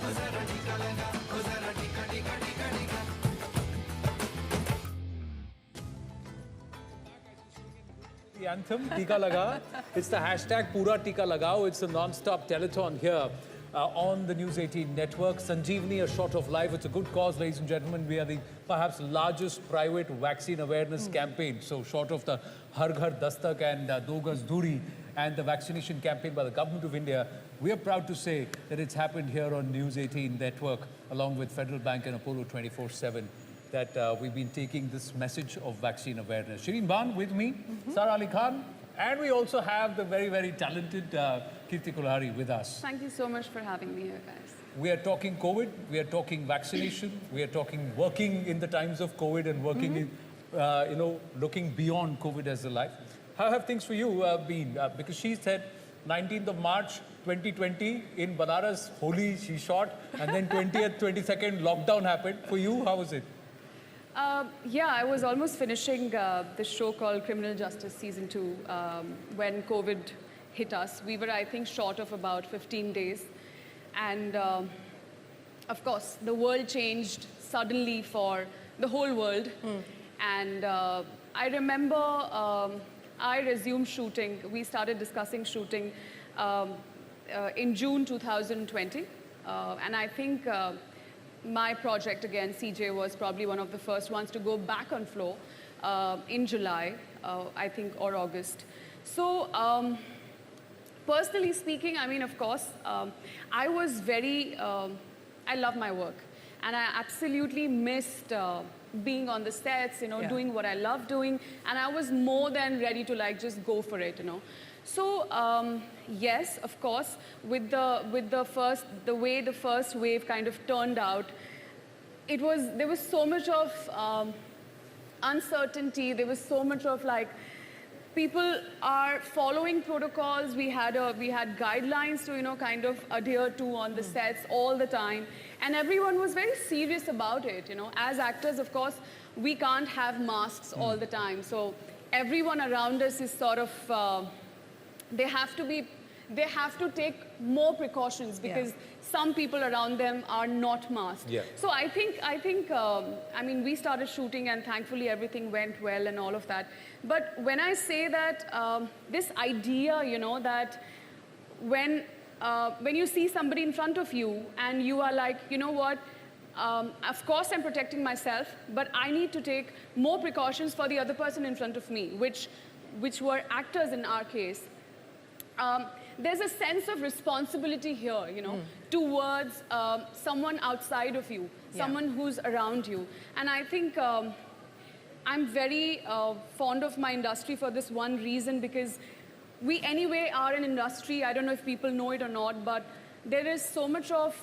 The anthem, Tika Laga. It's the hashtag Pura Tika Lagao. It's a non-stop telethon here on the News 18 network. Sanjeevani, a shot of life. It's a good cause, ladies and gentlemen. We are the perhaps largest private vaccine awareness campaign. So short of the Har Ghar Dastak and Do Gaz Duri and the vaccination campaign by the Government of India, we are proud to say that it's happened here on News 18 network along with Federal Bank and Apollo 24/7. That we've been taking this message of vaccine awareness. Shireen Bhan with me, Sara Ali Khan, and we also have the very, very talented Kirti Kulhari with us. Thank you so much for having me here, guys. We are talking COVID, we are talking vaccination, we are talking working in the times of COVID and working in, looking beyond COVID as a life. How have things for you been? Because she said 19th of March 2020 in Banaras, Holi she shot, and then 20th, 22nd lockdown happened. For you, how was it? Yeah, I was almost finishing the show called Criminal Justice Season 2 when COVID hit us. We were, I think, short of about 15 days. And of course, the world changed suddenly for the whole world. And I remember I resumed shooting. We started discussing shooting in June 2020. And I think my project, again, CJ, was probably one of the first ones to go back on floor in July, I think, or August. So, personally speaking, I mean, of course, I was very, I love my work. And I absolutely missed being on the sets, doing what I love doing. And I was more than ready to, like, just go for it, So, yes, of course, with the way the first wave kind of turned out, there was so much of uncertainty, there was so much of like, people are following protocols, we had guidelines to, kind of adhere to on the sets all the time, and everyone was very serious about it, As actors, of course, we can't have masks all the time, so everyone around us is sort of, they have to take more precautions because some people around them are not masked. Yeah. So I think, I mean, we started shooting and thankfully everything went well and all of that. But when I say that, this idea, that when you see somebody in front of you and you are like, you know what, of course I'm protecting myself, but I need to take more precautions for the other person in front of me, which were actors in our case. There's a sense of responsibility here, towards someone outside of you, someone who's around you. And I think I'm very fond of my industry for this one reason, because we anyway are an industry, I don't know if people know it or not, but there is so much of,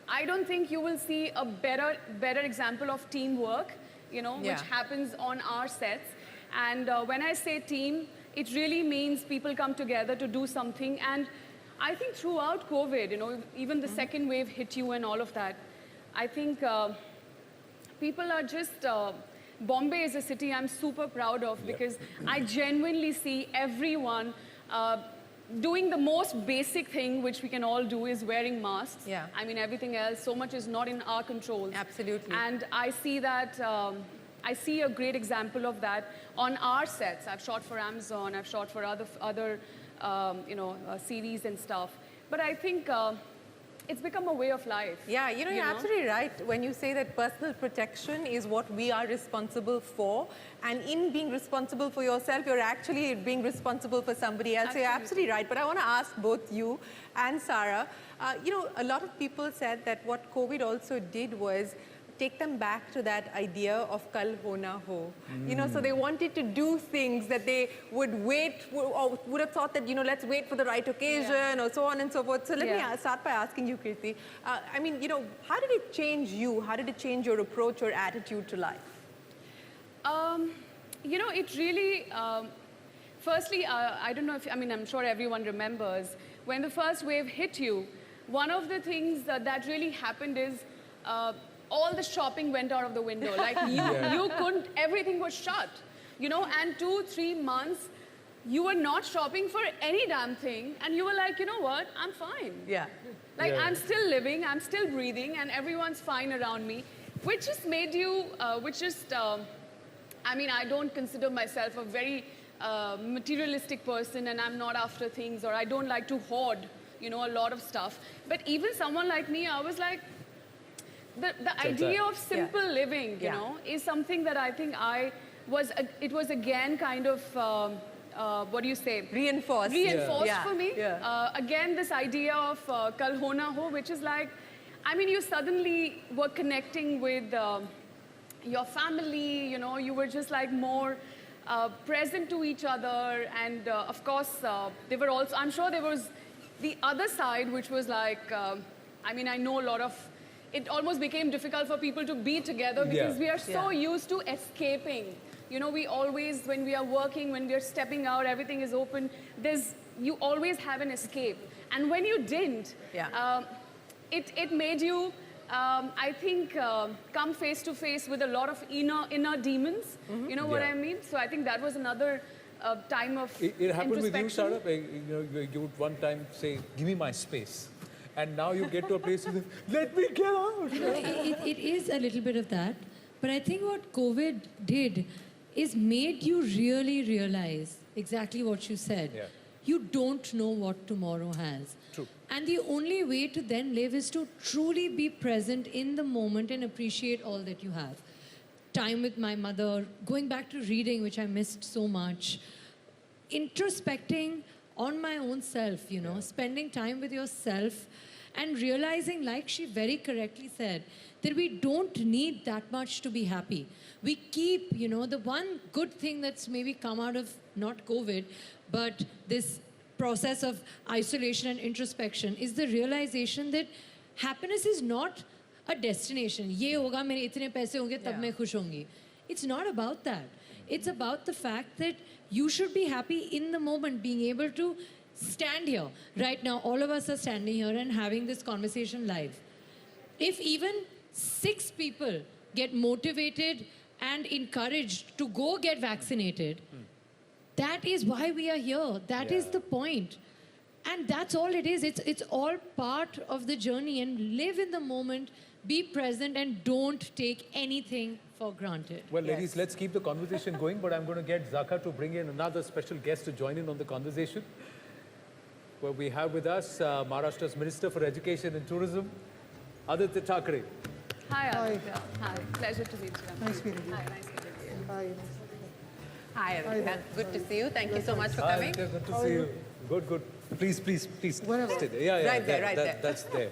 I don't think you will see a better example of teamwork, which happens on our sets. And when I say team, it really means people come together to do something. And I think throughout COVID, even the second wave hit you and all of that, I think people are just, Bombay is a city I'm super proud of because I genuinely see everyone doing the most basic thing which we can all do is wearing masks. Yeah. I mean, everything else, so much is not in our control. Absolutely. And I see that, I see a great example of that on our sets. I've shot for Amazon, I've shot for other series and stuff. But I think it's become a way of life. Yeah, you're absolutely right when you say that personal protection is what we are responsible for. And in being responsible for yourself, you're actually being responsible for somebody else. Absolutely. So you're absolutely right. But I want to ask both you and Sara, a lot of people said that what COVID also did was take them back to that idea of kal ho na ho. So they wanted to do things that they would wait, or would have thought that, let's wait for the right occasion or so on and so forth. So let me start by asking you, Kirti. I mean, how did it change you? How did it change your approach or attitude to life? It really, firstly, I don't know if, I'm sure everyone remembers, when the first wave hit you, one of the things that really happened is, all the shopping went out of the window. Like you couldn't, everything was shut, and 2-3 months, you were not shopping for any damn thing, and you were like, you know what, I'm fine. Yeah. Like, Yeah. I'm still living, I'm still breathing, and everyone's fine around me, which just made you, I mean, I don't consider myself a very materialistic person, and I'm not after things, or I don't like to hoard, you know, a lot of stuff. But even someone like me, I was like, the idea of simple living, you Yeah. know, is something that I think it was again kind of, what do you say? Reinforced. Reinforced Yeah. for me. Yeah. Again, this idea of Kal Ho Na Ho, which is like, I mean, you suddenly were connecting with your family, you know, you were just like more present to each other. And of course, they were also, I'm sure there was the other side, which was like, I mean, I know a lot of, it almost became difficult for people to be together because Yeah. we are so Yeah. used to escaping. You know, we always, when we are working, when we are stepping out, everything is open, you always have an escape. And when you didn't, Yeah. it made you, I think, come face to face with a lot of inner demons. You know what Yeah. I mean? So I think that was another time of It happened with you, introspection. Sarah. You would one time say, "Give me my space," and now you get to a place. You say, "Let me get out." You know, it is a little bit of that. But I think what COVID did is made you really realize exactly what you said. Yeah. You don't know what tomorrow has. True. And the only way to then live is to truly be present in the moment and appreciate all that you have. Time with my mother, going back to reading, which I missed so much, introspecting on my own self, you know, spending time with yourself and realizing, like she very correctly said, that we don't need that much to be happy. We keep, you know, the one good thing that's maybe come out of not COVID, but this process of isolation and introspection is the realization that happiness is not a destination. ये होगा मेरे इतने पैसे होंगे तब Yeah. मैं खुश होंगी. It's not about that. It's about the fact that you should be happy in the moment, being able to stand here. Right now, all of us are standing here and having this conversation live. If even 6 people get motivated and encouraged to go get vaccinated, that is why we are here. That is Yeah. the point. And that's all it is. It's all part of the journey. And live in the moment, be present, and don't take anything for granted. Well, ladies, let's keep the conversation going, but I'm going to get Zaka to bring in another special guest to join in on the conversation. Well, we have with us Maharashtra's Minister for Education and Tourism, Aditya Thackeray. Hi, Aditya. Hi. Pleasure to meet you. Nice meeting you. Hi, nice meeting you. Hi. Hi, Aditya. Good to see you. Thank you so much for Hi, coming. Aditya, good to see you. Good, good. Please, please, please. Wherever. Stay there. Yeah, yeah. Right there, right there. That's there.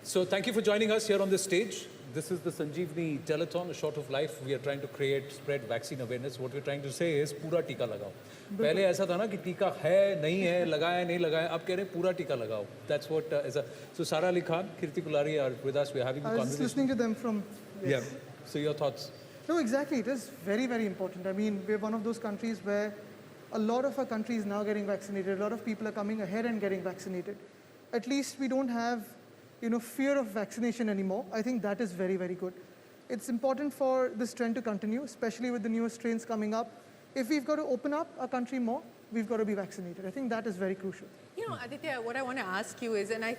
So thank you for joining us here on this stage. This is the Sanjeevni Telethon, a shot of life. We are trying to create, spread vaccine awareness. What we're trying to say is पूरा टीका लगाओ. पहले ऐसा था ना कि टीका है, नहीं है, लगाया, नहीं लगाया. अब कह रहे हैं पूरा टीका लगाओ. That's what is a. So Sara Ali Khan, Kirti Kulari are with us. We're having a I was just conversation. listening to them from. Yeah. So your thoughts? No, exactly. It is very, very important. I mean, we're one of those countries where a lot of our country is now getting vaccinated. A lot of people are coming ahead and getting vaccinated. At least we don't have, you know, fear of vaccination anymore. I think that is very, very good. It's important for this trend to continue, especially with the newer strains coming up. If we've got to open up our country more, we've got to be vaccinated. I think that is very crucial. You know, Aditya, what I want to ask you is, and I